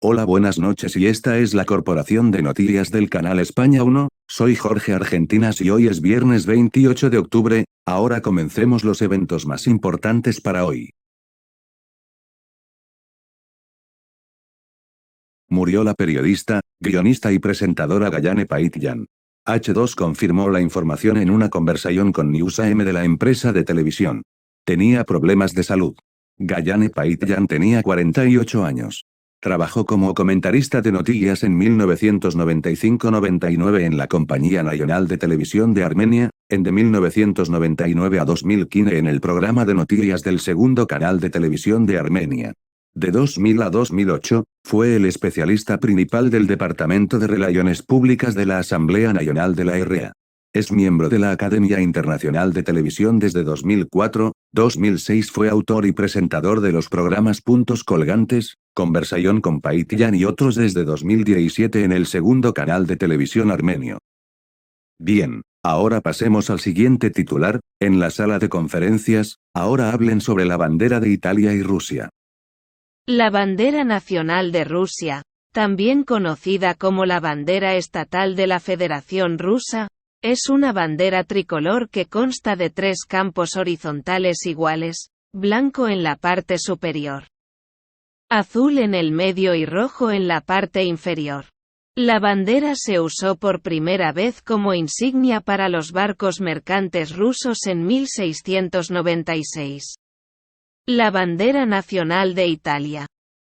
Hola, buenas noches, y esta es la Corporación de Noticias del canal España 1, soy Jorge Argentinas y hoy es viernes 28 de octubre, ahora comencemos los eventos más importantes para hoy. Murió la periodista, guionista y presentadora Gayane Paitian. H2 confirmó la información en una conversación con News AM de la empresa de televisión. Tenía problemas de salud. Gayane Paitian tenía 48 años. Trabajó como comentarista de noticias en 1995-99 en la Compañía Nacional de Televisión de Armenia, de 1999 a 2015 en el programa de noticias del segundo canal de televisión de Armenia. De 2000 a 2008, fue el especialista principal del Departamento de Relaciones Públicas de la Asamblea Nacional de la RA. Es miembro de la Academia Internacional de Televisión desde 2004, 2006 fue autor y presentador de los programas Puntos Colgantes, Conversación con Paitian y otros desde 2017 en el segundo canal de televisión armenio. Bien, ahora pasemos al siguiente titular, en la sala de conferencias, ahora hablen sobre la bandera de Italia y Rusia. La bandera nacional de Rusia, también conocida como la bandera estatal de la Federación Rusa, es una bandera tricolor que consta de 3 campos horizontales iguales, blanco en la parte superior, azul en el medio y rojo en la parte inferior. La bandera se usó por primera vez como insignia para los barcos mercantes rusos en 1696. La bandera nacional de Italia,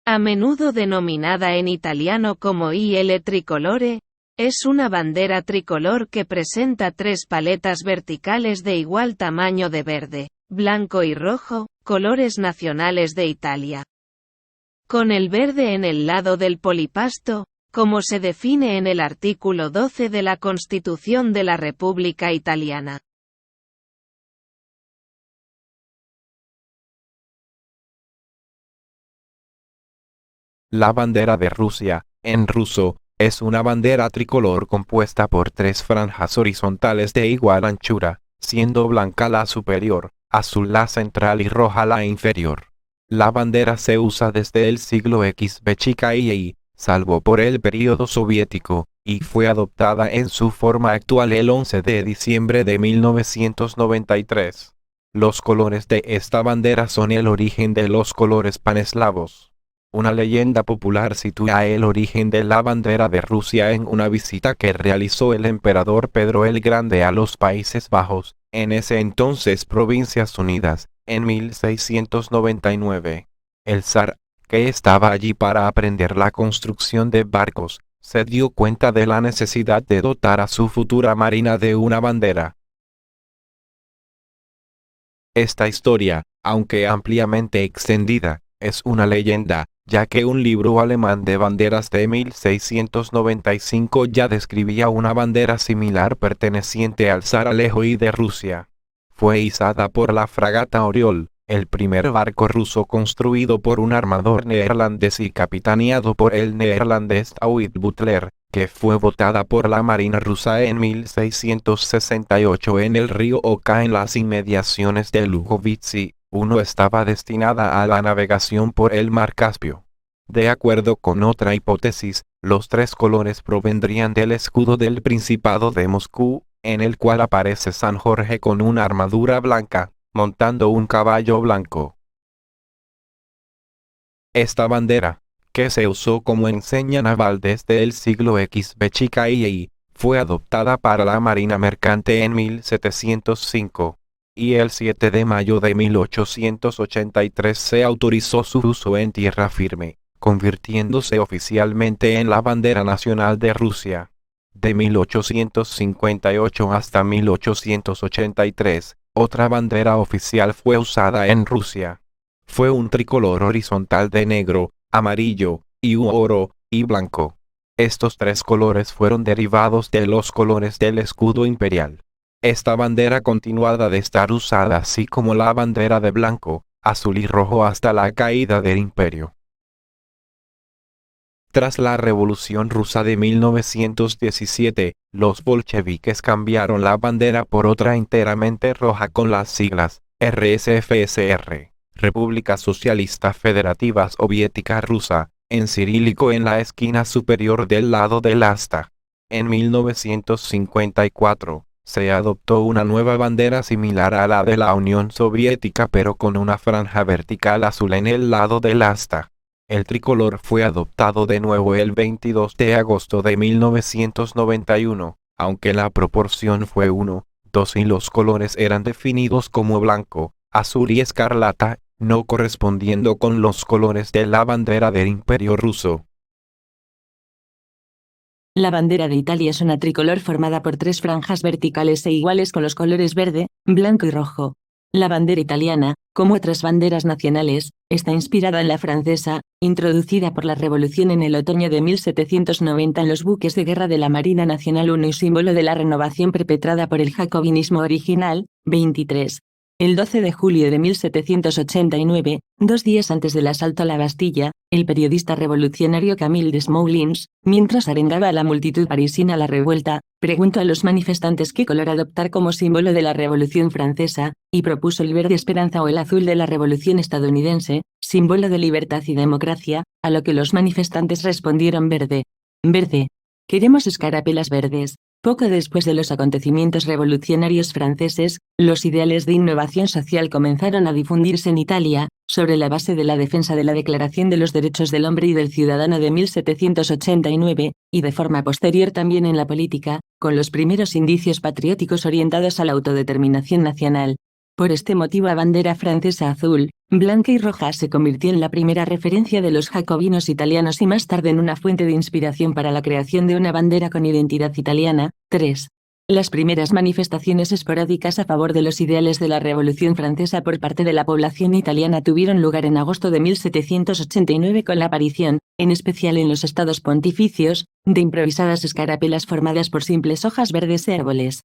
a menudo denominada en italiano como Il Tricolore, es una bandera tricolor que presenta 3 paletas verticales de igual tamaño de verde, blanco y rojo, colores nacionales de Italia. Con el verde en el lado del polipasto, como se define en el artículo 12 de la Constitución de la República Italiana. La bandera de Rusia, en ruso, es una bandera tricolor compuesta por 3 franjas horizontales de igual anchura, siendo blanca la superior, azul la central y roja la inferior. La bandera se usa desde el siglo XVII, salvo por el período soviético, y fue adoptada en su forma actual el 11 de diciembre de 1993. Los colores de esta bandera son el origen de los colores paneslavos. Una leyenda popular sitúa el origen de la bandera de Rusia en una visita que realizó el emperador Pedro el Grande a los Países Bajos, en ese entonces Provincias Unidas, en 1699. El zar, que estaba allí para aprender la construcción de barcos, se dio cuenta de la necesidad de dotar a su futura marina de una bandera. Esta historia, aunque ampliamente extendida, es una leyenda, ya que un libro alemán de banderas de 1695 ya describía una bandera similar perteneciente al zar Alejo I de Rusia. Fue izada por la fragata Oriol, el primer barco ruso construido por un armador neerlandés y capitaneado por el neerlandés Uitbutler, que fue botada por la marina rusa en 1668 en el río Oka en las inmediaciones de Lugovitsi. Uno estaba destinada a la navegación por el mar Caspio. De acuerdo con otra hipótesis, los 3 colores provendrían del escudo del Principado de Moscú, en el cual aparece San Jorge con una armadura blanca, montando un caballo blanco. Esta bandera, que se usó como enseña naval desde el siglo XVII, fue adoptada para la marina mercante en 1705. Y el 7 de mayo de 1883 se autorizó su uso en tierra firme, convirtiéndose oficialmente en la bandera nacional de Rusia. De 1858 hasta 1883, otra bandera oficial fue usada en Rusia. Fue un tricolor horizontal de negro, amarillo, y oro, y blanco. Estos 3 colores fueron derivados de los colores del escudo imperial. Esta bandera continuada de estar usada así como la bandera de blanco, azul y rojo hasta la caída del imperio. Tras la Revolución Rusa de 1917, los bolcheviques cambiaron la bandera por otra enteramente roja con las siglas RSFSR, República Socialista Federativa Soviética Rusa, en cirílico en la esquina superior del lado del asta. En 1954, se adoptó una nueva bandera similar a la de la Unión Soviética pero con una franja vertical azul en el lado del asta. El tricolor fue adoptado de nuevo el 22 de agosto de 1991, aunque la proporción fue 1:2 y los colores eran definidos como blanco, azul y escarlata, no correspondiendo con los colores de la bandera del Imperio ruso. La bandera de Italia es una tricolor formada por 3 franjas verticales e iguales con los colores verde, blanco y rojo. La bandera italiana, como otras banderas nacionales, está inspirada en la francesa, introducida por la Revolución en el otoño de 1790 en los buques de guerra de la Marina Nacional 1 y símbolo de la renovación perpetrada por el jacobinismo original. 23. El 12 de julio de 1789, 2 días antes del asalto a la Bastilla, el periodista revolucionario Camille Desmoulins, mientras arengaba a la multitud parisina a la revuelta, preguntó a los manifestantes qué color adoptar como símbolo de la Revolución Francesa, y propuso el verde esperanza o el azul de la Revolución estadounidense, símbolo de libertad y democracia, a lo que los manifestantes respondieron verde. Verde. Queremos escarapelas verdes. Poco después de los acontecimientos revolucionarios franceses, los ideales de innovación social comenzaron a difundirse en Italia, sobre la base de la defensa de la Declaración de los Derechos del Hombre y del Ciudadano de 1789, y de forma posterior también en la política, con los primeros indicios patrióticos orientados a la autodeterminación nacional. Por este motivo la bandera francesa azul, blanca y roja se convirtió en la primera referencia de los jacobinos italianos y más tarde en una fuente de inspiración para la creación de una bandera con identidad italiana. 3. Las primeras manifestaciones esporádicas a favor de los ideales de la Revolución Francesa por parte de la población italiana tuvieron lugar en agosto de 1789 con la aparición, en especial en los estados pontificios, de improvisadas escarapelas formadas por simples hojas verdes de árboles.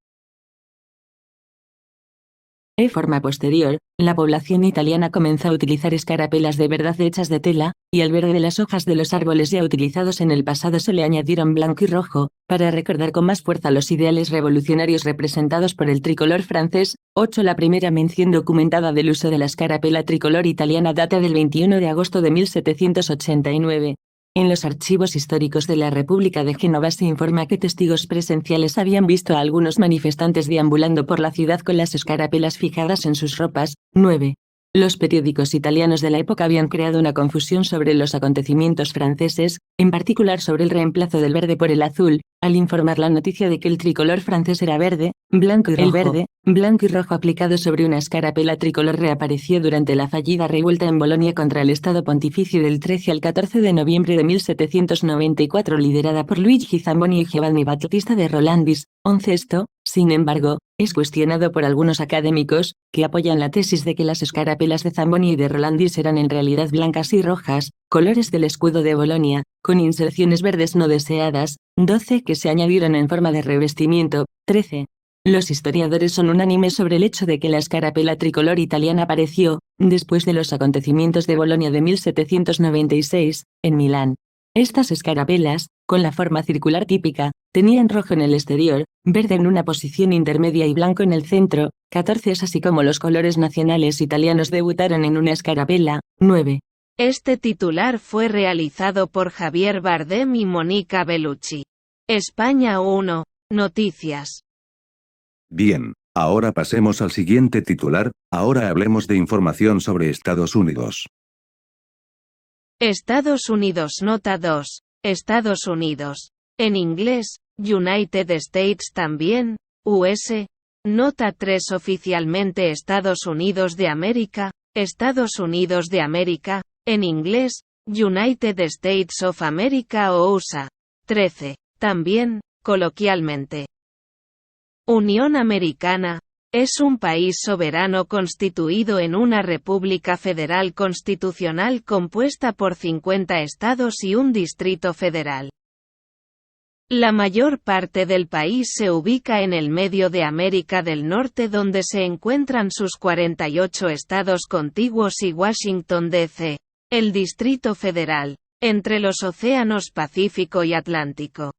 De forma posterior, la población italiana comenzó a utilizar escarapelas de verdad hechas de tela, y al verde de las hojas de los árboles ya utilizados en el pasado se le añadieron blanco y rojo, para recordar con más fuerza los ideales revolucionarios representados por el tricolor francés. 8. La primera mención documentada del uso de la escarapela tricolor italiana data del 21 de agosto de 1789. En los archivos históricos de la República de Génova se informa que testigos presenciales habían visto a algunos manifestantes deambulando por la ciudad con las escarapelas fijadas en sus ropas. 9. Los periódicos italianos de la época habían creado una confusión sobre los acontecimientos franceses, en particular sobre el reemplazo del verde por el azul, al informar la noticia de que el tricolor francés era verde, blanco y rojo. El verde, blanco y rojo aplicado sobre una escarapela tricolor reapareció durante la fallida revuelta en Bolonia contra el Estado Pontificio del 13 al 14 de noviembre de 1794 liderada por Luigi Zamboni y Giovanni Battista de Rolandis. 11. Esto, sin embargo, es cuestionado por algunos académicos, que apoyan la tesis de que las escarapelas de Zamboni y de Rolandis eran en realidad blancas y rojas, colores del escudo de Bolonia, con inserciones verdes no deseadas. 12. Que se añadieron en forma de revestimiento. 13. Los historiadores son unánimes sobre el hecho de que la escarapela tricolor italiana apareció, después de los acontecimientos de Bolonia de 1796, en Milán. Estas escarapelas, con la forma circular típica, tenían rojo en el exterior, verde en una posición intermedia y blanco en el centro. 14. Es así como los colores nacionales italianos debutaron en una escarapela. 9. Este titular fue realizado por Javier Bardem y Mónica Bellucci. España 1. Noticias. Bien, ahora pasemos al siguiente titular. Ahora hablemos de información sobre Estados Unidos. Estados Unidos. Nota 2. Estados Unidos. En inglés, United States también, US. Nota 3. Oficialmente Estados Unidos de América, Estados Unidos de América, en inglés, United States of America o USA. 13. También, coloquialmente. Unión Americana. Es un país soberano constituido en una república federal constitucional compuesta por 50 estados y un distrito federal. La mayor parte del país se ubica en el medio de América del Norte donde se encuentran sus 48 estados contiguos y Washington, D.C., el Distrito Federal, entre los océanos Pacífico y Atlántico.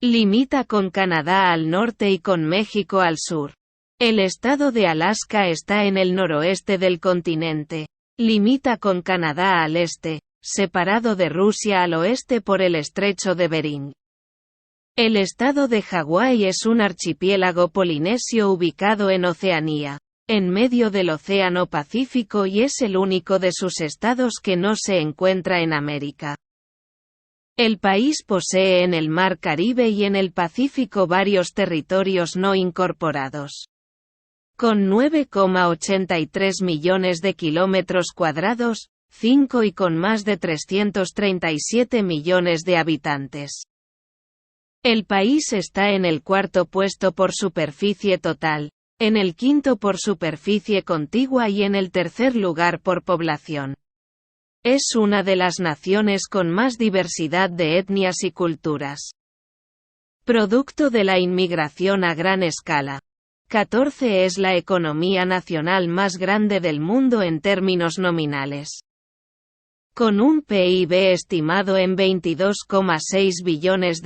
Limita con Canadá al norte y con México al sur. El estado de Alaska está en el noroeste del continente. Limita con Canadá al este, separado de Rusia al oeste por el estrecho de Bering. El estado de Hawái es un archipiélago polinesio ubicado en Oceanía, en medio del Océano Pacífico, y es el único de sus estados que no se encuentra en América. El país posee en el Mar Caribe y en el Pacífico varios territorios no incorporados. Con 9,83 millones de kilómetros cuadrados, 5 y con más de 337 millones de habitantes. El país está en el cuarto puesto por superficie total, en el quinto por superficie contigua y en el tercer lugar por población. Es una de las naciones con más diversidad de etnias y culturas. Producto de la inmigración a gran escala. 14 es la economía nacional más grande del mundo en términos nominales. Con un PIB estimado en $22,6 billones,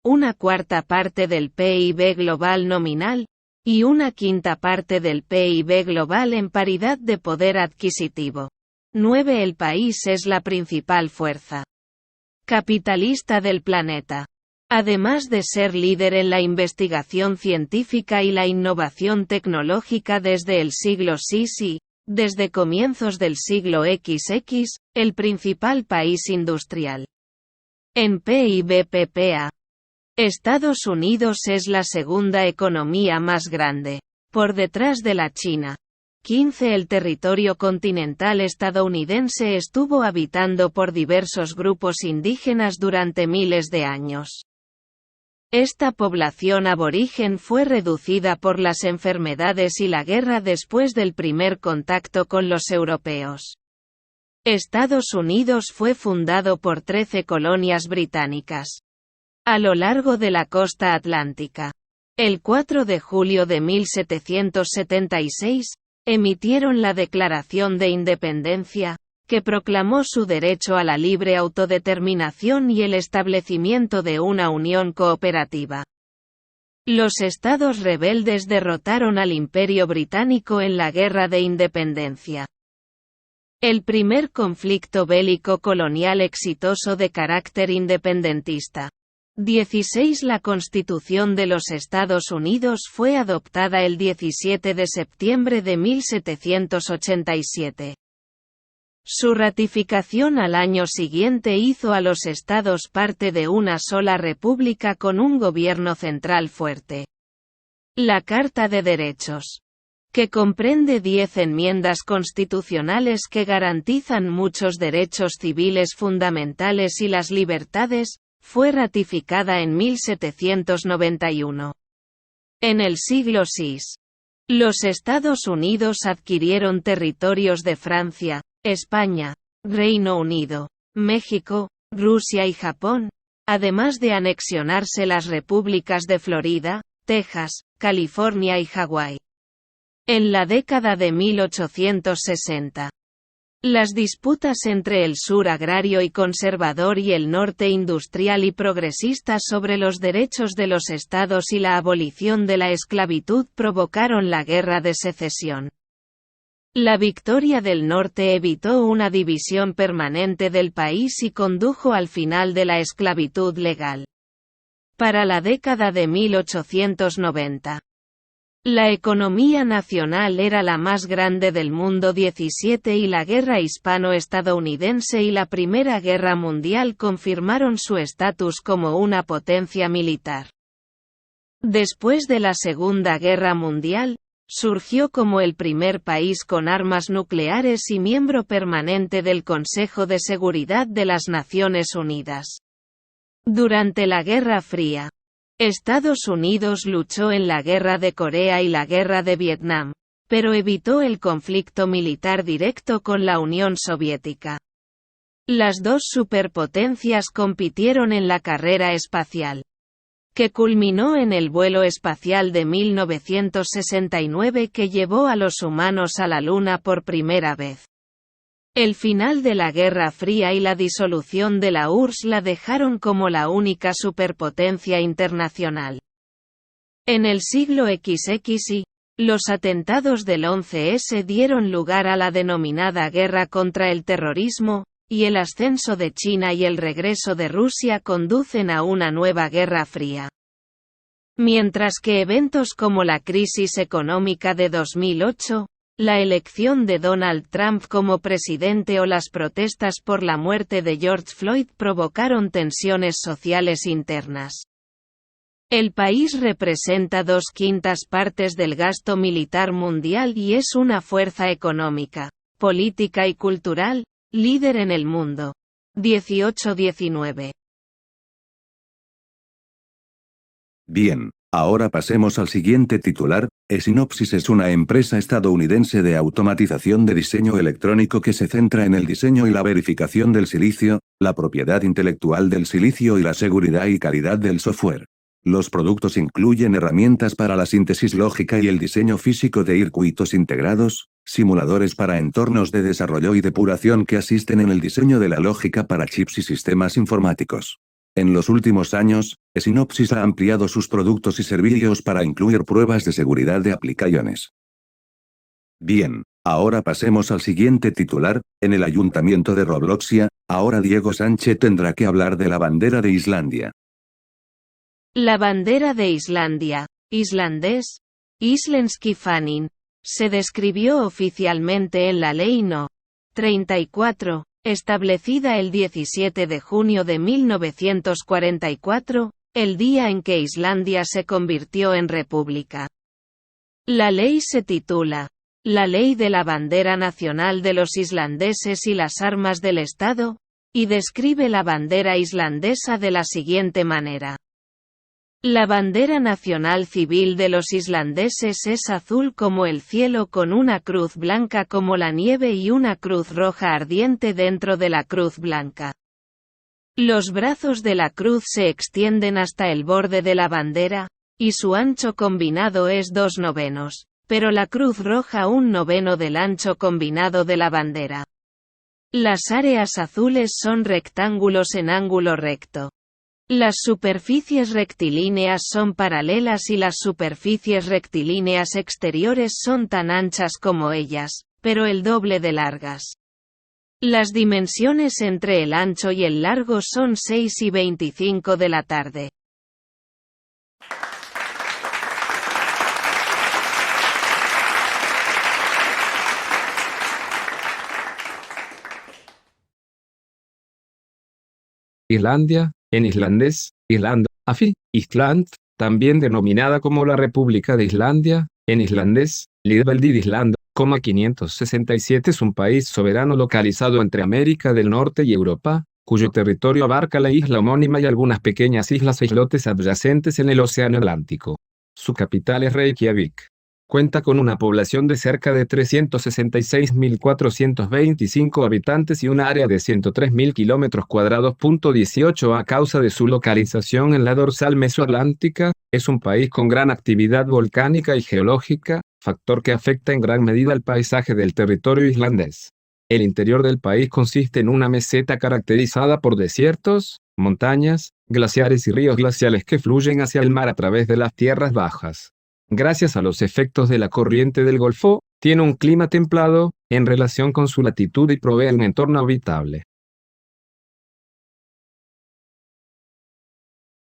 una cuarta parte del PIB global nominal, y una quinta parte del PIB global en paridad de poder adquisitivo. 9. El país es la principal fuerza capitalista del planeta. Además de ser líder en la investigación científica y la innovación tecnológica desde el siglo VI, desde comienzos del siglo XX, el principal país industrial. En PIB/PPA, Estados Unidos es la segunda economía más grande, por detrás de la China. 15. El territorio continental estadounidense estuvo habitado por diversos grupos indígenas durante miles de años. Esta población aborigen fue reducida por las enfermedades y la guerra después del primer contacto con los europeos. Estados Unidos fue fundado por 13 colonias británicas a lo largo de la costa atlántica. El 4 de julio de 1776, emitieron la Declaración de Independencia, que proclamó su derecho a la libre autodeterminación y el establecimiento de una unión cooperativa. Los estados rebeldes derrotaron al Imperio Británico en la Guerra de Independencia. El primer conflicto bélico colonial exitoso de carácter independentista. 16. La Constitución de los Estados Unidos fue adoptada el 17 de septiembre de 1787. Su ratificación al año siguiente hizo a los estados parte de una sola república con un gobierno central fuerte. La Carta de Derechos, que comprende 10 enmiendas constitucionales que garantizan muchos derechos civiles fundamentales y las libertades, fue ratificada en 1791. En el siglo VI, los Estados Unidos adquirieron territorios de Francia, España, Reino Unido, México, Rusia y Japón, además de anexionarse las repúblicas de Florida, Texas, California y Hawái. En la década de 1860, las disputas entre el sur agrario y conservador y el norte industrial y progresista sobre los derechos de los estados y la abolición de la esclavitud provocaron la Guerra de Secesión. La victoria del norte evitó una división permanente del país y condujo al final de la esclavitud legal. Para la década de 1890, la economía nacional era la más grande del mundo XVII y la guerra hispano-estadounidense y la Primera Guerra Mundial confirmaron su estatus como una potencia militar. Después de la Segunda Guerra Mundial, surgió como el primer país con armas nucleares y miembro permanente del Consejo de Seguridad de las Naciones Unidas. Durante la Guerra Fría, Estados Unidos luchó en la Guerra de Corea y la Guerra de Vietnam, pero evitó el conflicto militar directo con la Unión Soviética. Las dos superpotencias compitieron en la carrera espacial, que culminó en el vuelo espacial de 1969 que llevó a los humanos a la Luna por primera vez. El final de la Guerra Fría y la disolución de la URSS la dejaron como la única superpotencia internacional. En el siglo XX, los atentados del 11S dieron lugar a la denominada Guerra contra el Terrorismo, y el ascenso de China y el regreso de Rusia conducen a una nueva Guerra Fría. Mientras que eventos como la crisis económica de 2008, la elección de Donald Trump como presidente o las protestas por la muerte de George Floyd provocaron tensiones sociales internas. El país representa 2/5 partes del gasto militar mundial y es una fuerza económica, política y cultural, líder en el mundo. 18-19. Bien, ahora pasemos al siguiente titular. Synopsys es una empresa estadounidense de automatización de diseño electrónico que se centra en el diseño y la verificación del silicio, la propiedad intelectual del silicio y la seguridad y calidad del software. Los productos incluyen herramientas para la síntesis lógica y el diseño físico de circuitos integrados, simuladores para entornos de desarrollo y depuración que asisten en el diseño de la lógica para chips y sistemas informáticos. En los últimos años, Synopsys ha ampliado sus productos y servicios para incluir pruebas de seguridad de aplicaciones. Bien, ahora pasemos al siguiente titular. En el ayuntamiento de Robloxia, ahora Diego Sánchez tendrá que hablar de la bandera de Islandia. La bandera de Islandia, islandés, Íslenski fáninn, se describió oficialmente en la Ley No. 34, establecida el 17 de junio de 1944, el día en que Islandia se convirtió en república. La ley se titula La Ley de la Bandera Nacional de los Islandeses y las Armas del Estado, y describe la bandera islandesa de la siguiente manera. La bandera nacional civil de los islandeses es azul como el cielo con una cruz blanca como la nieve y una cruz roja ardiente dentro de la cruz blanca. Los brazos de la cruz se extienden hasta el borde de la bandera, y su ancho combinado es 2/9, pero la cruz roja 1/9 del ancho combinado de la bandera. Las áreas azules son rectángulos en ángulo recto. Las superficies rectilíneas son paralelas y las superficies rectilíneas exteriores son tan anchas como ellas, pero el doble de largas. Las dimensiones entre el ancho y el largo son 6 y 25 de la tarde. Islandia, en islandés, Island, Afi, Island, también denominada como la República de Islandia, en islandés, Lýðveldið Ísland, 567 es un país soberano localizado entre América del Norte y Europa, cuyo territorio abarca la isla homónima y algunas pequeñas islas e islotes adyacentes en el Océano Atlántico. Su capital es Reykjavik. Cuenta con una población de cerca de 366.425 habitantes y un área de 103.000 km². 18 A causa de su localización en la dorsal mesoatlántica, es un país con gran actividad volcánica y geológica, factor que afecta en gran medida el paisaje del territorio islandés. El interior del país consiste en una meseta caracterizada por desiertos, montañas, glaciares y ríos glaciales que fluyen hacia el mar a través de las tierras bajas. Gracias a los efectos de la corriente del Golfo, tiene un clima templado, en relación con su latitud y provee un entorno habitable.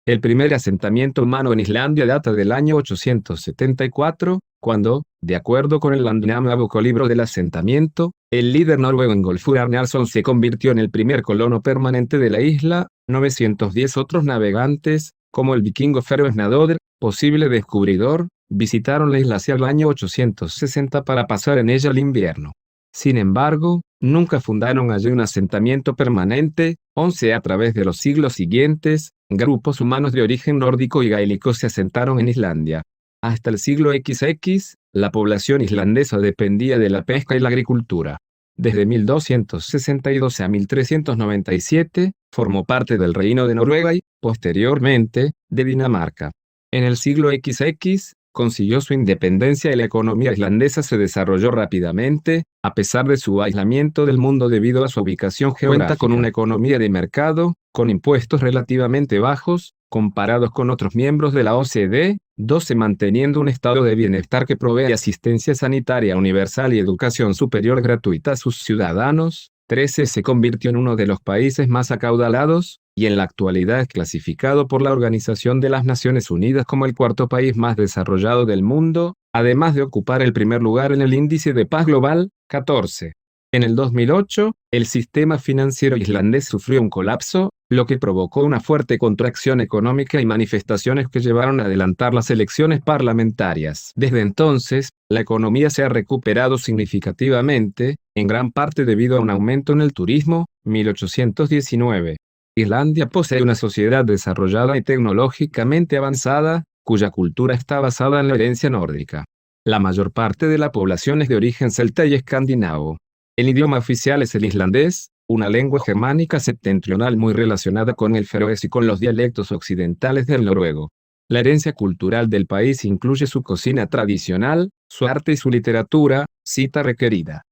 El primer asentamiento humano en Islandia data del año 874, cuando, de acuerdo con el Landnámabók, del asentamiento, el líder noruego Ingolfur Arnarson se convirtió en el primer colono permanente de la isla. 910 otros navegantes, como el vikingo Ferroesnadóðr, posible descubridor, visitaron la isla hacia el año 860 para pasar en ella el invierno. Sin embargo, nunca fundaron allí un asentamiento permanente. A través de los siglos siguientes, grupos humanos de origen nórdico y gaélico se asentaron en Islandia. Hasta el siglo XX, la población islandesa dependía de la pesca y la agricultura. Desde 1262 a 1397, formó parte del Reino de Noruega y, posteriormente, de Dinamarca. En el siglo XX, consiguió su independencia y la economía islandesa se desarrolló rápidamente, a pesar de su aislamiento del mundo debido a su ubicación geográfica. Cuenta con una economía de mercado, con impuestos relativamente bajos, comparados con otros miembros de la OCDE, manteniendo un estado de bienestar que provee asistencia sanitaria universal y educación superior gratuita a sus ciudadanos, 2013 se convirtió en uno de los países más acaudalados, y en la actualidad es clasificado por la Organización de las Naciones Unidas como el cuarto país más desarrollado del mundo, además de ocupar el primer lugar en el Índice de Paz Global, 14. En el 2008, el sistema financiero islandés sufrió un colapso, lo que provocó una fuerte contracción económica y manifestaciones que llevaron a adelantar las elecciones parlamentarias. Desde entonces, la economía se ha recuperado significativamente, en gran parte debido a un aumento en el turismo. 1819. Islandia posee una sociedad desarrollada y tecnológicamente avanzada, cuya cultura está basada en la herencia nórdica. La mayor parte de la población es de origen celta y escandinavo. El idioma oficial es el islandés, una lengua germánica septentrional muy relacionada con el feroés y con los dialectos occidentales del noruego. La herencia cultural del país incluye su cocina tradicional, su arte y su literatura, cita requerida.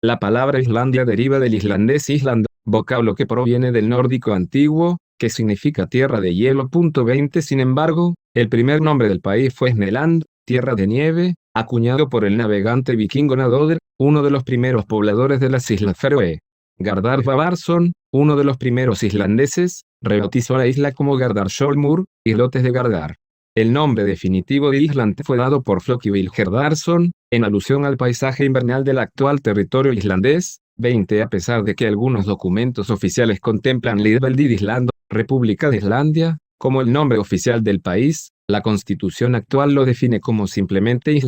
La palabra Islandia deriva del islandés Island, vocablo que proviene del nórdico antiguo, que significa tierra de hielo. 20. Sin embargo, el primer nombre del país fue Sneland, tierra de nieve, acuñado por el navegante vikingo Nadoder, uno de los primeros pobladores de las Islas Feroe. Gardar Bavarsson, uno de los primeros islandeses, rebautizó la isla como Gardarsholmur, islotes de Gardar. El nombre definitivo de Island fue dado por Floki Vilgerdarsson, en alusión al paisaje invernal del actual territorio islandés. 20. A pesar de que algunos documentos oficiales contemplan Lýðveldið Ísland, República de Islandia, como el nombre oficial del país, la constitución actual lo define como simplemente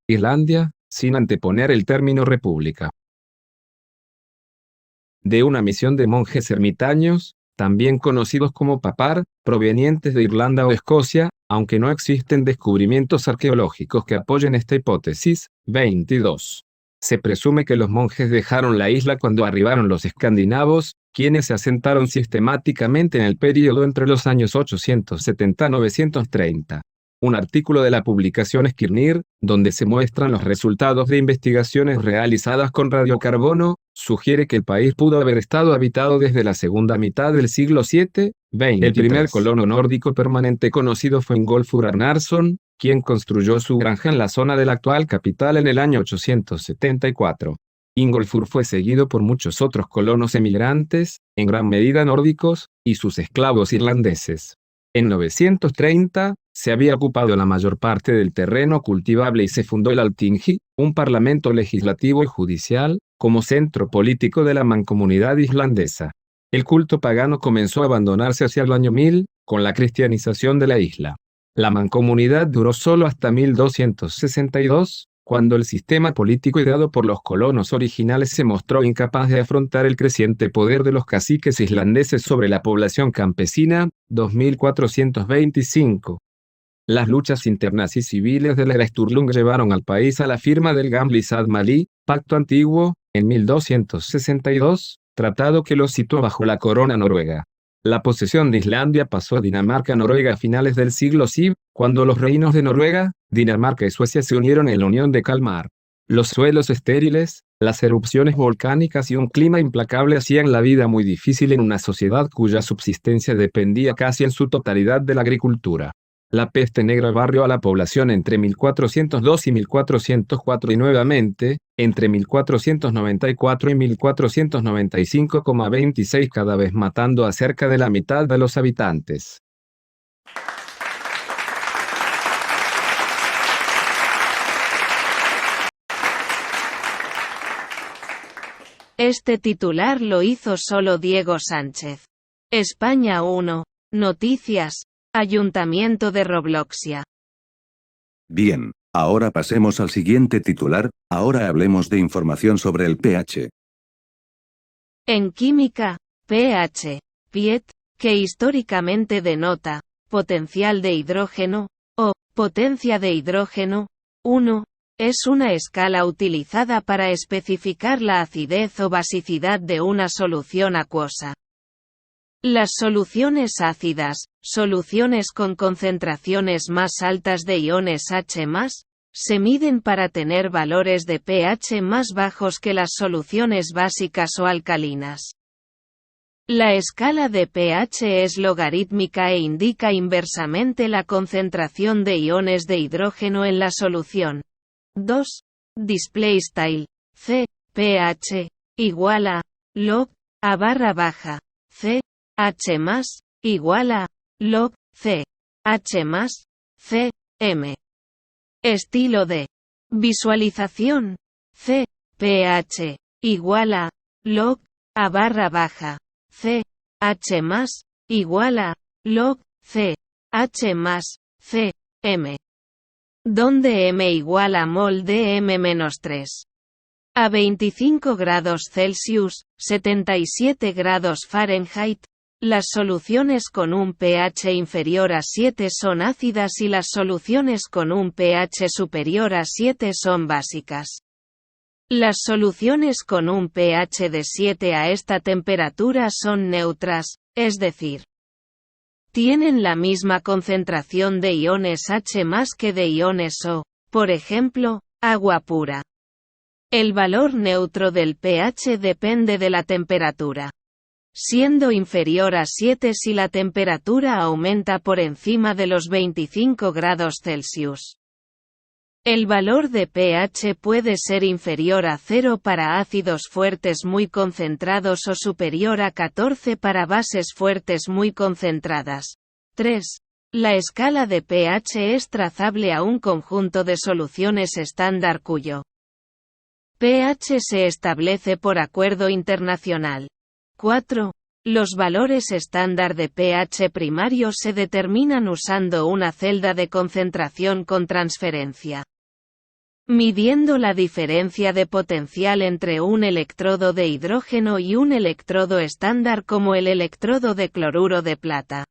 Islandia, sin anteponer el término república. De una misión de monjes ermitaños, también conocidos como papar, provenientes de Irlanda o Escocia, aunque no existen descubrimientos arqueológicos que apoyen esta hipótesis. 22. Se presume que los monjes dejaron la isla cuando arribaron los escandinavos, quienes se asentaron sistemáticamente en el período entre los años 870 y 930. Un artículo de la publicación Skirnir, donde se muestran los resultados de investigaciones realizadas con radiocarbono, sugiere que el país pudo haber estado habitado desde la segunda mitad del siglo VII. 20. El primer colono nórdico permanente conocido fue Ingolfur Arnarson, quien construyó su granja en la zona de la actual capital en el año 874. Ingolfur fue seguido por muchos otros colonos emigrantes, en gran medida nórdicos, y sus esclavos irlandeses. En 930, se había ocupado la mayor parte del terreno cultivable y se fundó el Alþingi, un parlamento legislativo y judicial, como centro político de la mancomunidad islandesa. El culto pagano comenzó a abandonarse hacia el año 1000, con la cristianización de la isla. La mancomunidad duró solo hasta 1262, cuando el sistema político ideado por los colonos originales se mostró incapaz de afrontar el creciente poder de los caciques islandeses sobre la población campesina. 2425. Las luchas internas y civiles de la era Sturlung llevaron al país a la firma del Gamli Sáttmáli, pacto antiguo, en 1262, tratado que lo situó bajo la corona noruega. La posesión de Islandia pasó a Dinamarca-Noruega a finales del siglo VII, cuando los reinos de Noruega, Dinamarca y Suecia se unieron en la Unión de Kalmar. Los suelos estériles, las erupciones volcánicas y un clima implacable hacían la vida muy difícil en una sociedad cuya subsistencia dependía casi en su totalidad de la agricultura. La peste negra barrió a la población entre 1402 y 1404 y nuevamente, entre 1494 y 1495,26 cada vez matando a cerca de la mitad de los habitantes. Este titular lo hizo solo Diego Sánchez. España 1. Noticias. Ayuntamiento de Robloxia. Bien, ahora pasemos al siguiente titular, ahora hablemos de información sobre el pH. En química, pH, PET, que históricamente denota potencial de hidrógeno, o potencia de hidrógeno, 1, es una escala utilizada para especificar la acidez o basicidad de una solución acuosa. Las soluciones ácidas, soluciones con concentraciones más altas de iones H+, se miden para tener valores de pH más bajos que las soluciones básicas o alcalinas. La escala de pH es logarítmica e indica inversamente la concentración de iones de hidrógeno en la solución. 2. displaystyle c pH igual a log a barra baja c h más igual a log c h más c m. Estilo de visualización c pH igual a log a barra baja c h más igual a log c h más c m, donde m igual a mol de m-3. A 25 grados Celsius, 77 grados Fahrenheit, las soluciones con un pH inferior a 7 son ácidas y las soluciones con un pH superior a 7 son básicas. Las soluciones con un pH de 7 a esta temperatura son neutras, es decir, tienen la misma concentración de iones H más que de iones O, por ejemplo, agua pura. El valor neutro del pH depende de la temperatura, siendo inferior a 7 si la temperatura aumenta por encima de los 25 grados Celsius. El valor de pH puede ser inferior a 0 para ácidos fuertes muy concentrados o superior a 14 para bases fuertes muy concentradas. 3. La escala de pH es trazable a un conjunto de soluciones estándar cuyo pH se establece por acuerdo internacional. 4. Los valores estándar de pH primario se determinan usando una celda de concentración con transferencia, midiendo la diferencia de potencial entre un electrodo de hidrógeno y un electrodo estándar como el electrodo de cloruro de plata.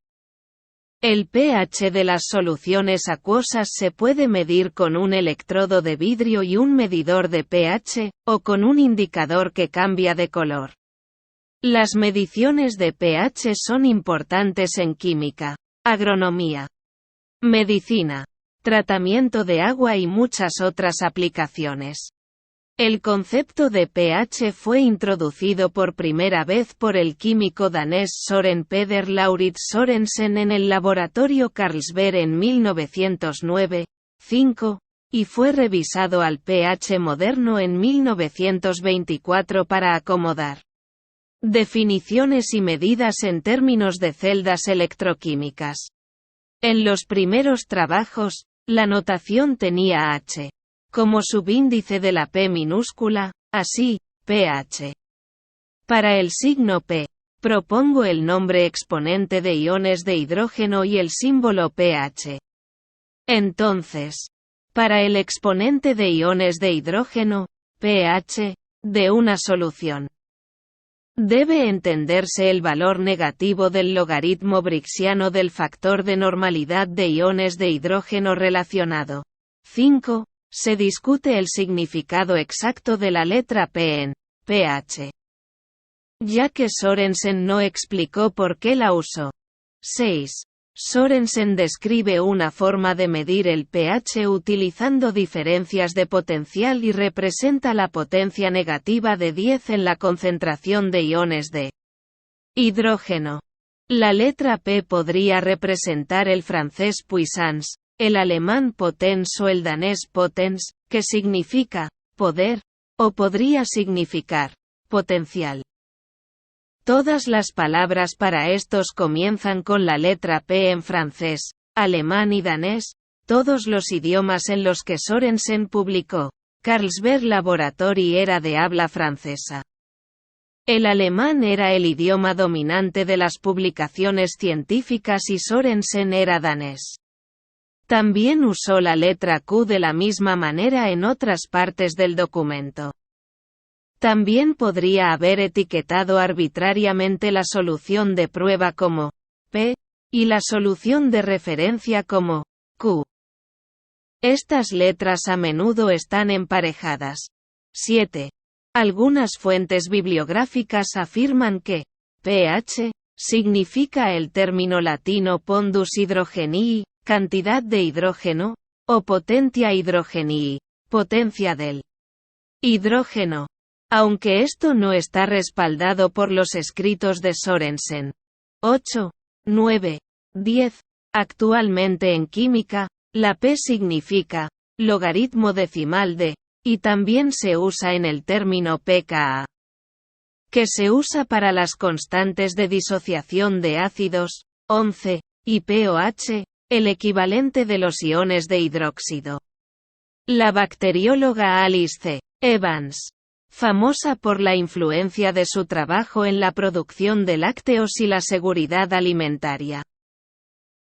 El pH de las soluciones acuosas se puede medir con un electrodo de vidrio y un medidor de pH, o con un indicador que cambia de color. Las mediciones de pH son importantes en química, agronomía, medicina, tratamiento de agua y muchas otras aplicaciones. El concepto de pH fue introducido por primera vez por el químico danés Søren Peder Lauritz Sørensen en el laboratorio Carlsberg en 1909-5, y fue revisado al pH moderno en 1924 para acomodar definiciones y medidas en términos de celdas electroquímicas. En los primeros trabajos, la notación tenía H como subíndice de la P minúscula, así, pH. Para el signo P, propongo el nombre exponente de iones de hidrógeno y el símbolo pH. Entonces, para el exponente de iones de hidrógeno, pH, de una solución, debe entenderse el valor negativo del logaritmo brixiano del factor de normalidad de iones de hidrógeno relacionado. 5. Se discute el significado exacto de la letra P en pH, ya que Sørensen no explicó por qué la usó. 6. Sørensen describe una forma de medir el pH utilizando diferencias de potencial y representa la potencia negativa de 10 en la concentración de iones de hidrógeno. La letra P podría representar el francés puissance, el alemán potens o el danés potens, que significa poder, o podría significar potencial. Todas las palabras para estos comienzan con la letra P en francés, alemán y danés, todos los idiomas en los que Sørensen publicó. Carlsberg Laboratory era de habla francesa. El alemán era el idioma dominante de las publicaciones científicas y Sørensen era danés. También usó la letra Q de la misma manera en otras partes del documento. También podría haber etiquetado arbitrariamente la solución de prueba como P, y la solución de referencia como Q. Estas letras a menudo están emparejadas. 7. Algunas fuentes bibliográficas afirman que pH significa el término latino pondus hydrogenii, cantidad de hidrógeno, o potentia hydrogenii, potencia del hidrógeno, aunque esto no está respaldado por los escritos de Sørensen. 8, 9, 10. Actualmente en química, la P significa logaritmo decimal de y también se usa en el término pKa, que se usa para las constantes de disociación de ácidos, 11, y pOH, el equivalente de los iones de hidróxido. La bacterióloga Alice C. Evans, famosa por la influencia de su trabajo en la producción de lácteos y la seguridad alimentaria,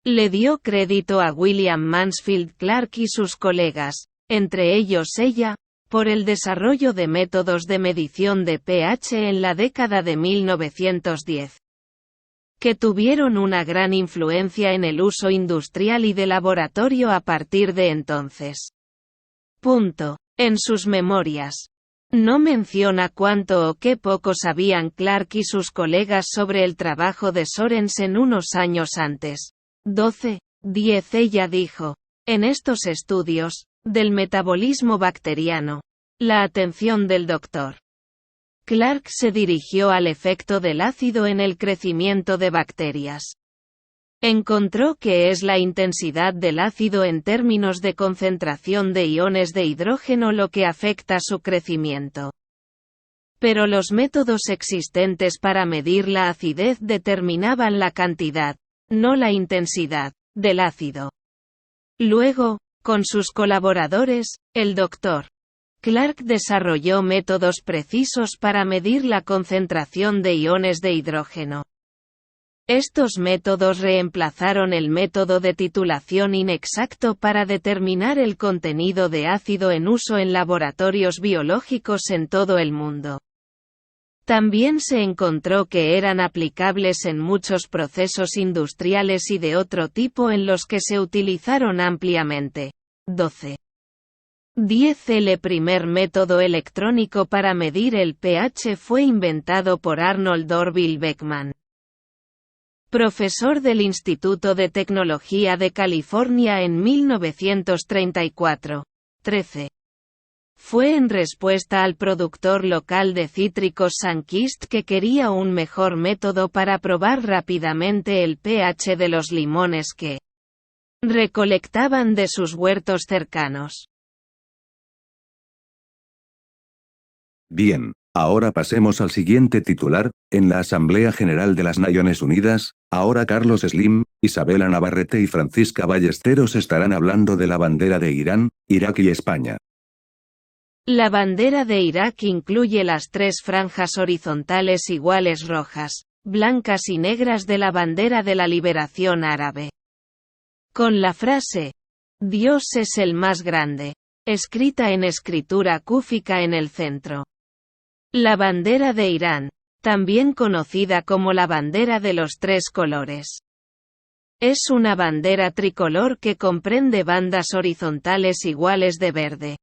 le dio crédito a William Mansfield Clark y sus colegas, entre ellos ella, por el desarrollo de métodos de medición de pH en la década de 1910, que tuvieron una gran influencia en el uso industrial y de laboratorio a partir de entonces. En sus memorias, no menciona cuánto o qué poco sabían Clark y sus colegas sobre el trabajo de Sorensen unos años antes. 10 Ella dijo, en estos estudios, del metabolismo bacteriano, la atención del Dr. Clark se dirigió al efecto del ácido en el crecimiento de bacterias. Encontró que es la intensidad del ácido en términos de concentración de iones de hidrógeno lo que afecta su crecimiento. Pero los métodos existentes para medir la acidez determinaban la cantidad, no la intensidad, del ácido. Luego, con sus colaboradores, el Dr. Clark desarrolló métodos precisos para medir la concentración de iones de hidrógeno. Estos métodos reemplazaron el método de titulación inexacto para determinar el contenido de ácido en uso en laboratorios biológicos en todo el mundo. También se encontró que eran aplicables en muchos procesos industriales y de otro tipo en los que se utilizaron ampliamente. 10 El primer método electrónico para medir el pH fue inventado por Arnold Orville Beckman, profesor del Instituto de Tecnología de California en 1934. 13. Fue en respuesta al productor local de cítricos Sunkist que quería un mejor método para probar rápidamente el pH de los limones que recolectaban de sus huertos cercanos. Bien, ahora pasemos al siguiente titular. En la Asamblea General de las Naciones Unidas, ahora Carlos Slim, Isabela Navarrete y Francisca Ballesteros estarán hablando de la bandera de Irán, Irak y España. La bandera de Irak incluye las tres franjas horizontales iguales rojas, blancas y negras de la bandera de la liberación árabe, con la frase «Dios es el más grande», escrita en escritura cúfica en el centro. La bandera de Irán, también conocida como la bandera de los tres colores, es una bandera tricolor que comprende bandas horizontales iguales de verde,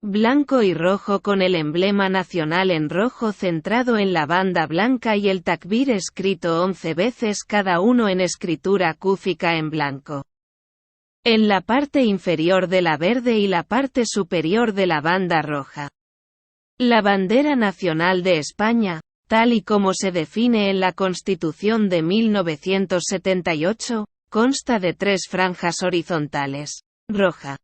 blanco y rojo con el emblema nacional en rojo centrado en la banda blanca y el takbir escrito 11 veces cada uno en escritura cúfica en blanco en la parte inferior de la verde y la parte superior de la banda roja. La bandera nacional de España, tal y como se define en la Constitución de 1978, consta de tres franjas horizontales, roja,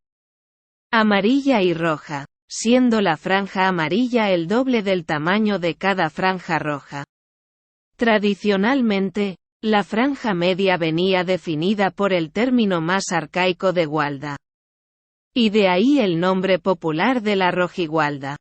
amarilla y roja, siendo la franja amarilla el doble del tamaño de cada franja roja. Tradicionalmente, la franja media venía definida por el término más arcaico de gualda. Y de ahí el nombre popular de la rojigualda.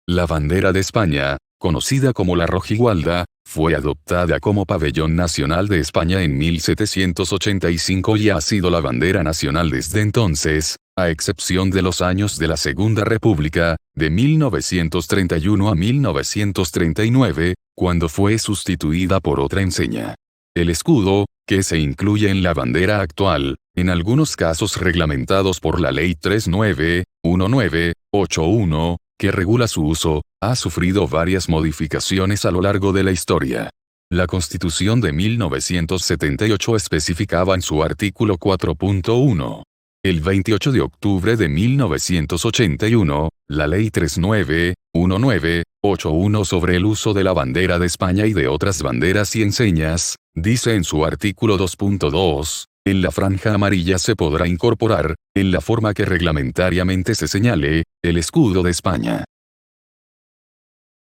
La bandera de España, conocida como la rojigualda, fue adoptada como pabellón nacional de España en 1785 y ha sido la bandera nacional desde entonces, a excepción de los años de la Segunda República, de 1931 a 1939, cuando fue sustituida por otra enseña. El escudo, que se incluye en la bandera actual, en algunos casos reglamentados por la Ley 391981, que regula su uso, ha sufrido varias modificaciones a lo largo de la historia. La Constitución de 1978 especificaba en su artículo 4.1. El 28 de octubre de 1981, la Ley 391981 sobre el uso de la bandera de España y de otras banderas y enseñas, dice en su artículo 2.2, en la franja amarilla se podrá incorporar, en la forma que reglamentariamente se señale, el escudo de España.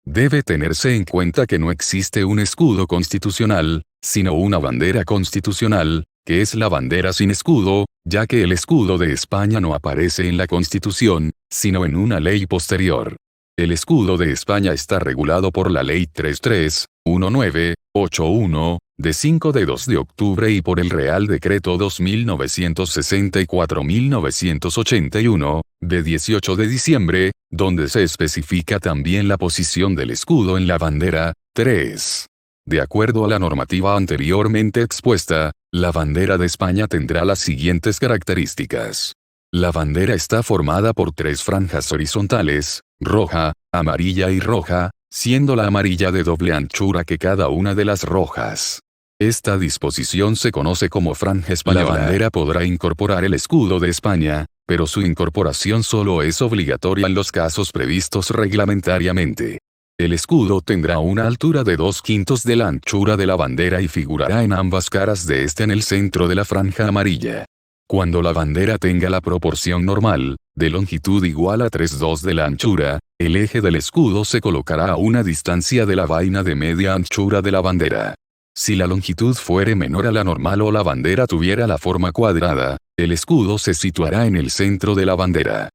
Debe tenerse en cuenta que no existe un escudo constitucional, sino una bandera constitucional, que es la bandera sin escudo, ya que el escudo de España no aparece en la Constitución, sino en una ley posterior. El escudo de España está regulado por la Ley 33-1981, de 5 de 2 de octubre y por el Real Decreto 2964-1981, de 18 de diciembre, donde se especifica también la posición del escudo en la bandera. 3. De acuerdo a la normativa anteriormente expuesta, la bandera de España tendrá las siguientes características. La bandera está formada por 3 franjas horizontales, roja, amarilla y roja, siendo la amarilla de doble anchura que cada una de las rojas. Esta disposición se conoce como franja española. La bandera podrá incorporar el escudo de España, pero su incorporación solo es obligatoria en los casos previstos reglamentariamente. El escudo tendrá una altura de 2/5 de la anchura de la bandera y figurará en ambas caras de este en el centro de la franja amarilla. Cuando la bandera tenga la proporción normal, de longitud igual a 3/2 de la anchura, el eje del escudo se colocará a una distancia de la vaina de media anchura de la bandera. Si la longitud fuere menor a la normal o la bandera tuviera la forma cuadrada, el escudo se situará en el centro de la bandera.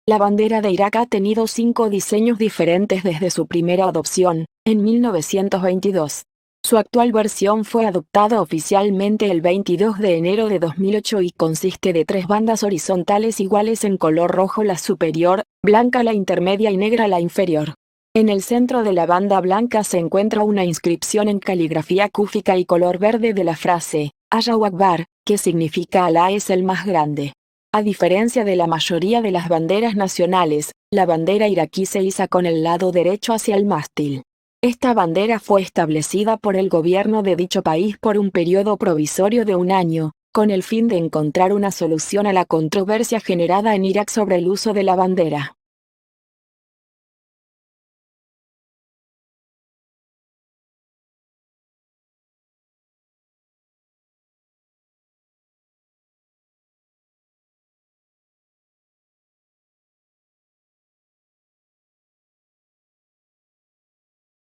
La bandera de Irak ha tenido 5 diseños diferentes desde su primera adopción, en 1922. Su actual versión fue adoptada oficialmente el 22 de enero de 2008 y consiste de 3 bandas horizontales iguales en color rojo la superior, blanca la intermedia y negra la inferior. En el centro de la banda blanca se encuentra una inscripción en caligrafía cúfica y color verde de la frase, Allahu Akbar, que significa Alá es el más grande. A diferencia de la mayoría de las banderas nacionales, la bandera iraquí se iza con el lado derecho hacia el mástil. Esta bandera fue establecida por el gobierno de dicho país por un periodo provisorio de 1 año, con el fin de encontrar una solución a la controversia generada en Irak sobre el uso de la bandera.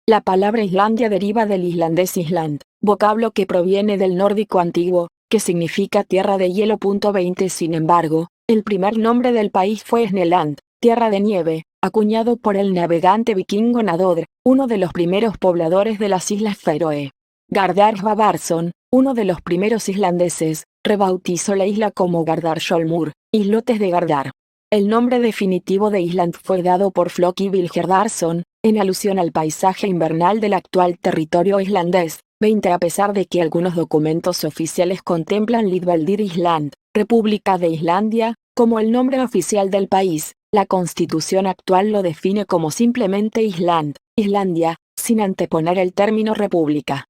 La palabra Islandia deriva del islandés Island, vocablo que proviene del nórdico antiguo, que significa tierra de hielo. 20 Sin embargo, el primer nombre del país fue Sneland, tierra de nieve, acuñado por el navegante vikingo Nadodr, uno de los primeros pobladores de las Islas Feroe. Gardar Svavarsson, uno de los primeros islandeses, rebautizó la isla como Gardarshólmur, islotes de Gardar. El nombre definitivo de Island fue dado por Floki Vilgerdarsson, en alusión al paisaje invernal del actual territorio islandés. 20 A pesar de que algunos documentos oficiales contemplan Lýðveldið Ísland, República de Islandia, como el nombre oficial del país, la constitución actual lo define como simplemente Island, Islandia, sin anteponer el término república.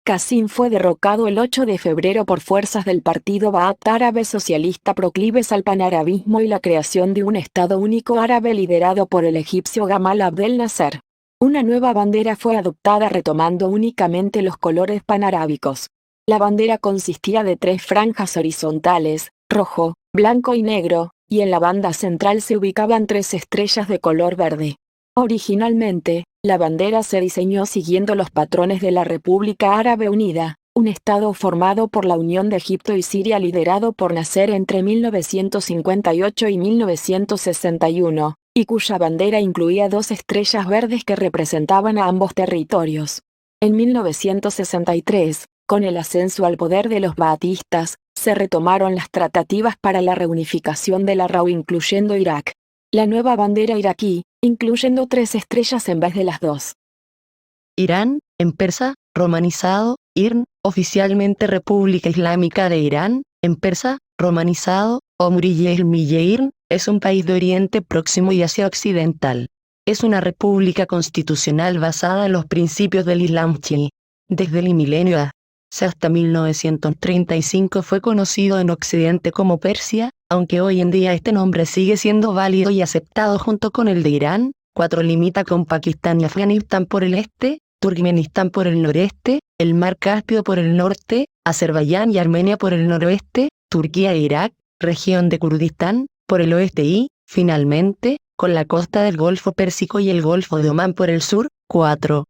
Qasim fue derrocado el 8 de febrero por fuerzas del Partido Ba'ath Árabe Socialista proclives al panarabismo y la creación de un Estado único árabe liderado por el egipcio Gamal Abdel Nasser. Una nueva bandera fue adoptada retomando únicamente los colores panarábicos. La bandera consistía de 3 franjas horizontales, rojo, blanco y negro, y en la banda central se ubicaban 3 estrellas de color verde. Originalmente, la bandera se diseñó siguiendo los patrones de la República Árabe Unida, un estado formado por la unión de Egipto y Siria liderado por Nasser entre 1958 y 1961, y cuya bandera incluía 2 estrellas verdes que representaban a ambos territorios. En 1963, con el ascenso al poder de los baatistas, se retomaron las tratativas para la reunificación de la RAU incluyendo Irak. La nueva bandera iraquí, incluyendo 3 estrellas en vez de las 2. Irán, en persa, romanizado, IRN, oficialmente República Islámica de Irán, en persa, romanizado, Omriye-il-Miye-Irn, es un país de Oriente Próximo y Asia Occidental. Es una república constitucional basada en los principios del Islam chií. Desde el milenio A.C. hasta 1935 fue conocido en Occidente como Persia, aunque hoy en día este nombre sigue siendo válido y aceptado junto con el de Irán, 4 limita con Pakistán y Afganistán por el este, Turkmenistán por el noreste, el Mar Caspio por el norte, Azerbaiyán y Armenia por el noroeste, Turquía e Irak, región de Kurdistán, por el oeste y, finalmente, con la costa del Golfo Pérsico y el Golfo de Omán por el sur. 4.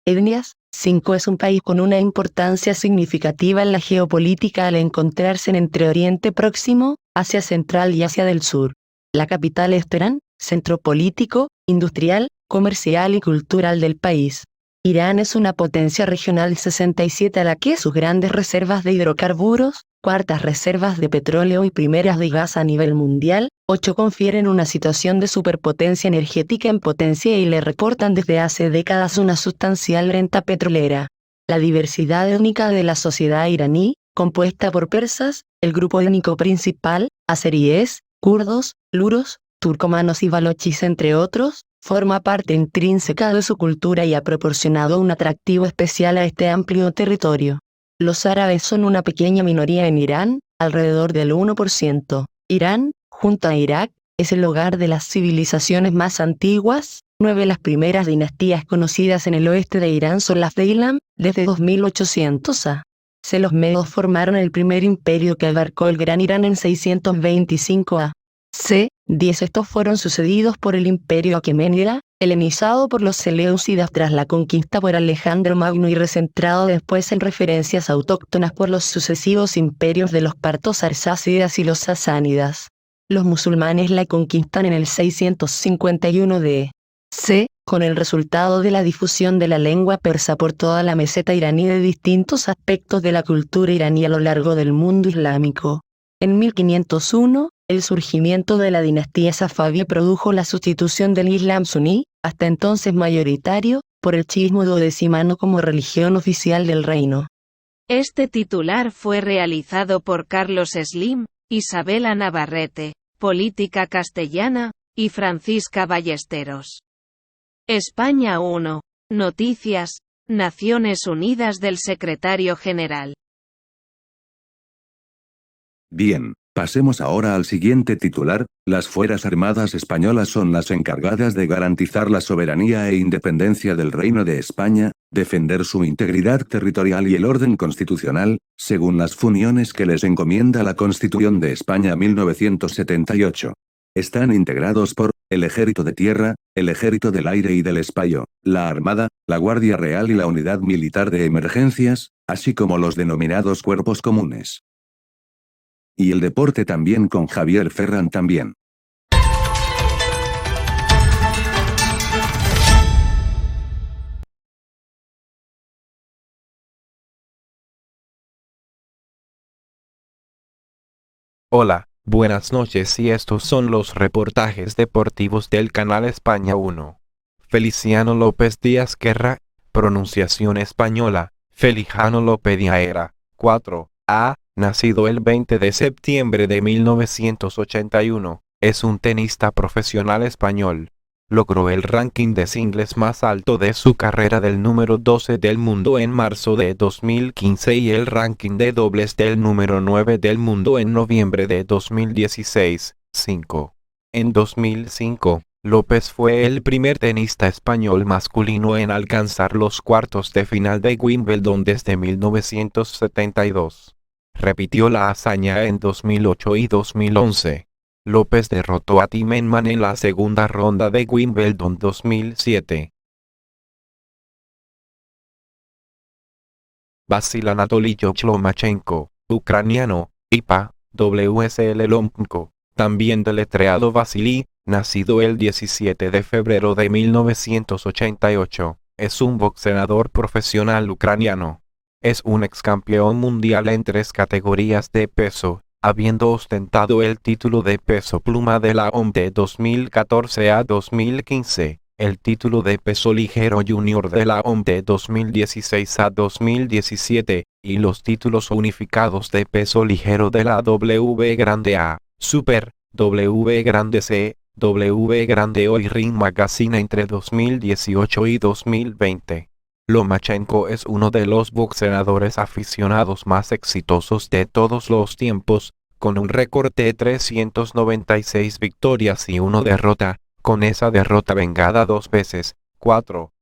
Etnias. 5. Es un país con una importancia significativa en la geopolítica al encontrarse entre Oriente Próximo, Asia Central y Asia del Sur. La capital es Teherán, centro político, industrial, comercial y cultural del país. Irán es una potencia regional 67 a la que sus grandes reservas de hidrocarburos, cuartas reservas de petróleo y primeras de gas a nivel mundial, 8 confieren una situación de superpotencia energética en potencia y le reportan desde hace décadas una sustancial renta petrolera. La diversidad étnica de la sociedad iraní, compuesta por persas, el grupo étnico principal, azeríes, kurdos, luros, turcomanos y balochis entre otros, forma parte intrínseca de su cultura y ha proporcionado un atractivo especial a este amplio territorio. Los árabes son una pequeña minoría en Irán, alrededor del 1%. Irán, junto a Irak, es el hogar de las civilizaciones más antiguas. 9 Las primeras dinastías conocidas en el oeste de Irán son las de Islam, desde 2800 a.C. Los medos formaron el primer imperio que abarcó el Gran Irán en 625 a.C. 10 Estos fueron sucedidos por el imperio aqueménida, helenizado por los seleucidas tras la conquista por Alejandro Magno y recentrado después en referencias autóctonas por los sucesivos imperios de los partos arsácidas y los sasánidas. Los musulmanes la conquistan en el 651 d.C., con el resultado de la difusión de la lengua persa por toda la meseta iraní de distintos aspectos de la cultura iraní a lo largo del mundo islámico. En 1501, el surgimiento de la dinastía safavía produjo la sustitución del Islam suní, hasta entonces mayoritario, por el chiismo duodecimano como religión oficial del reino. Este titular fue realizado por Carlos Slim, Isabela Navarrete, Política Castellana, y Francisca Ballesteros. España 1. Noticias, Naciones Unidas del Secretario General. Bien, pasemos ahora al siguiente titular. Las Fuerzas Armadas Españolas son las encargadas de garantizar la soberanía e independencia del Reino de España, defender su integridad territorial y el orden constitucional, según las funciones que les encomienda la Constitución de España 1978. Están integrados por el Ejército de Tierra, el Ejército del Aire y del Espacio, la Armada, la Guardia Real y la Unidad Militar de Emergencias, así como los denominados cuerpos comunes. Y el deporte también con Javier Ferran también. Hola, buenas noches y estos son los reportajes deportivos del canal España 1. Feliciano López Díaz Guerra, pronunciación española, Feliciano López Díaz 4, nacido el 20 de septiembre de 1981, es un tenista profesional español. Logró el ranking de singles más alto de su carrera del número 12 del mundo en marzo de 2015 y el ranking de dobles del número 9 del mundo en noviembre de 2016. 5. En 2005, López fue el primer tenista español masculino en alcanzar los cuartos de final de Wimbledon desde 1972. Repitió la hazaña en 2008 y 2011. López derrotó a Tim Henman en la segunda ronda de Wimbledon 2007. Vasil Anatolyevich Lomachenko, ucraniano, IPA, WSL Lomachenko, también deletreado Vasily, nacido el 17 de febrero de 1988, es un boxeador profesional ucraniano. Es un ex campeón mundial en 3 categorías de peso, habiendo ostentado el título de peso pluma de la OMS de 2014 a 2015, el título de peso ligero junior de la OMS de 2016 a 2017, y los títulos unificados de peso ligero de la W Grande A, Super, W Grande C, W Grande O y Ring Magazine entre 2018 y 2020. Lomachenko es uno de los boxeadores aficionados más exitosos de todos los tiempos, con un récord de 396 victorias y 1 derrota, con esa derrota vengada 2 veces. 4.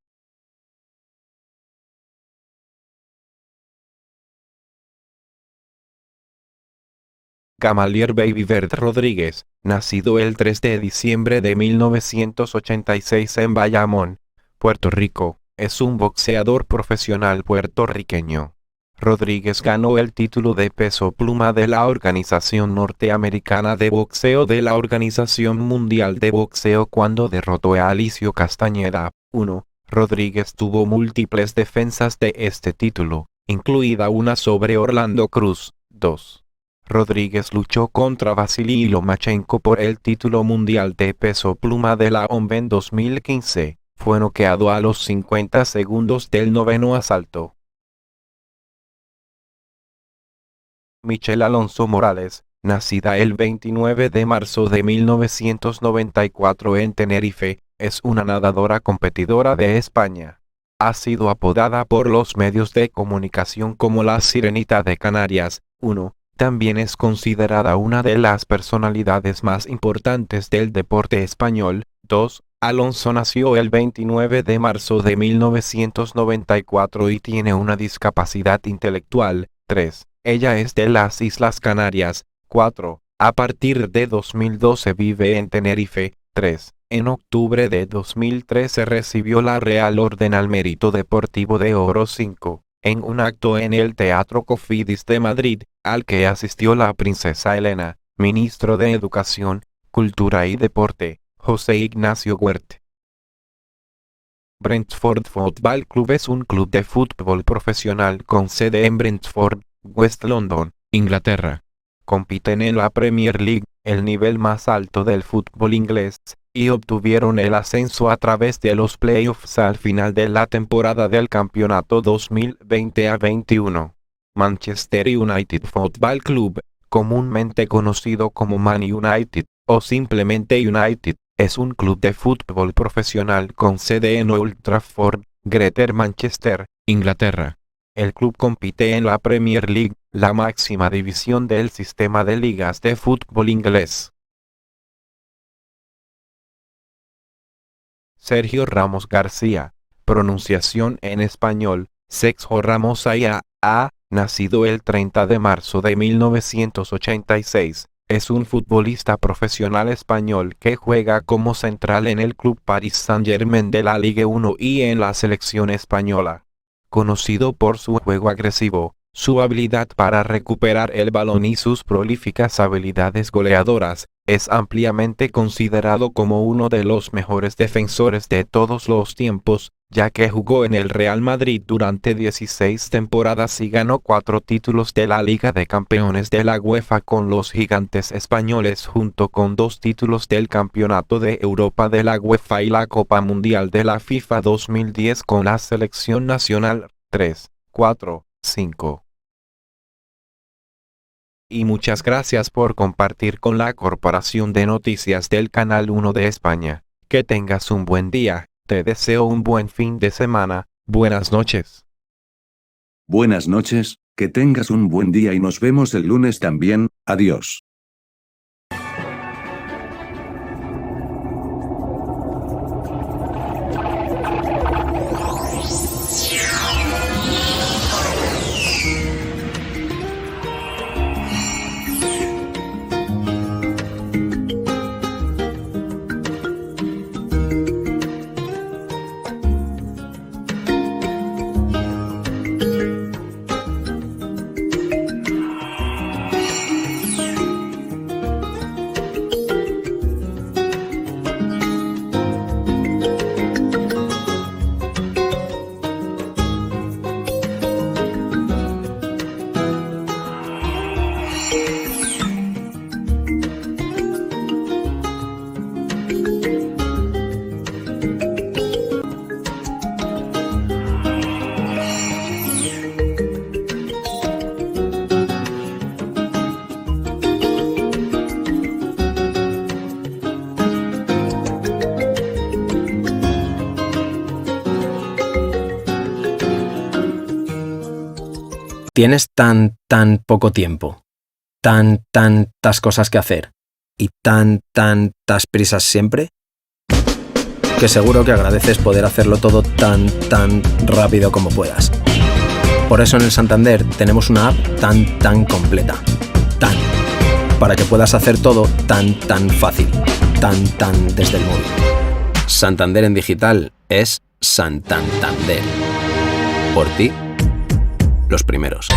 Gamaliel Babyvert Rodríguez, nacido el 3 de diciembre de 1986 en Bayamón, Puerto Rico, es un boxeador profesional puertorriqueño. Rodríguez ganó el título de peso pluma de la Organización Norteamericana de Boxeo de la Organización Mundial de Boxeo cuando derrotó a Alicio Castañeda. 1. Rodríguez tuvo múltiples defensas de este título, incluida una sobre Orlando Cruz. 2. Rodríguez luchó contra Vasily Lomachenko por el título mundial de peso pluma de la OMB en 2015. Fue noqueado a los 50 segundos del 9º asalto. Michelle Alonso Morales, nacida el 29 de marzo de 1994 en Tenerife, es una nadadora competidora de España. Ha sido apodada por los medios de comunicación como la Sirenita de Canarias. 1. También es considerada una de las personalidades más importantes del deporte español. 2. Alonso nació el 29 de marzo de 1994 y tiene una discapacidad intelectual. 3. Ella es de las Islas Canarias. 4. A partir de 2012 vive en Tenerife. 3. En octubre de 2013 recibió la Real Orden al Mérito Deportivo de Oro. 5. En un acto en el Teatro Cofidis de Madrid, al que asistió la princesa Elena, ministro de Educación, Cultura y Deporte, José Ignacio Huert. Brentford Football Club es un club de fútbol profesional con sede en Brentford, West London, Inglaterra. Compiten en la Premier League, el nivel más alto del fútbol inglés, y obtuvieron el ascenso a través de los playoffs al final de la temporada del campeonato 2020-21. Manchester United Football Club, comúnmente conocido como Man United, o simplemente United, es un club de fútbol profesional con sede en Old Trafford, Greater Manchester, Inglaterra. El club compite en la Premier League, la máxima división del sistema de ligas de fútbol inglés. Sergio Ramos García, pronunciación en español, Sergio Ramos Aya, nacido el 30 de marzo de 1986, es un futbolista profesional español que juega como central en el club Paris Saint-Germain de la Ligue 1 y en la selección española. Conocido por su juego agresivo, su habilidad para recuperar el balón y sus prolíficas habilidades goleadoras, es ampliamente considerado como uno de los mejores defensores de todos los tiempos, ya que jugó en el Real Madrid durante 16 temporadas y ganó 4 títulos de la Liga de Campeones de la UEFA con los Gigantes españoles junto con 2 títulos del Campeonato de Europa de la UEFA y la Copa Mundial de la FIFA 2010 con la Selección Nacional. 3, 4, 5. Y muchas gracias por compartir con la Corporación de Noticias del Canal 1 de España. Que tengas un buen día, te deseo un buen fin de semana, buenas noches. Buenas noches, que tengas un buen día y nos vemos el lunes también, adiós. Tienes tan poco tiempo, tantas cosas que hacer y tantas prisas siempre, que seguro que agradeces poder hacerlo todo tan rápido como puedas. Por eso en el Santander tenemos una app tan completa, para que puedas hacer todo tan fácil, tan desde el móvil. Santander en digital es Santander. Por ti, los primeros.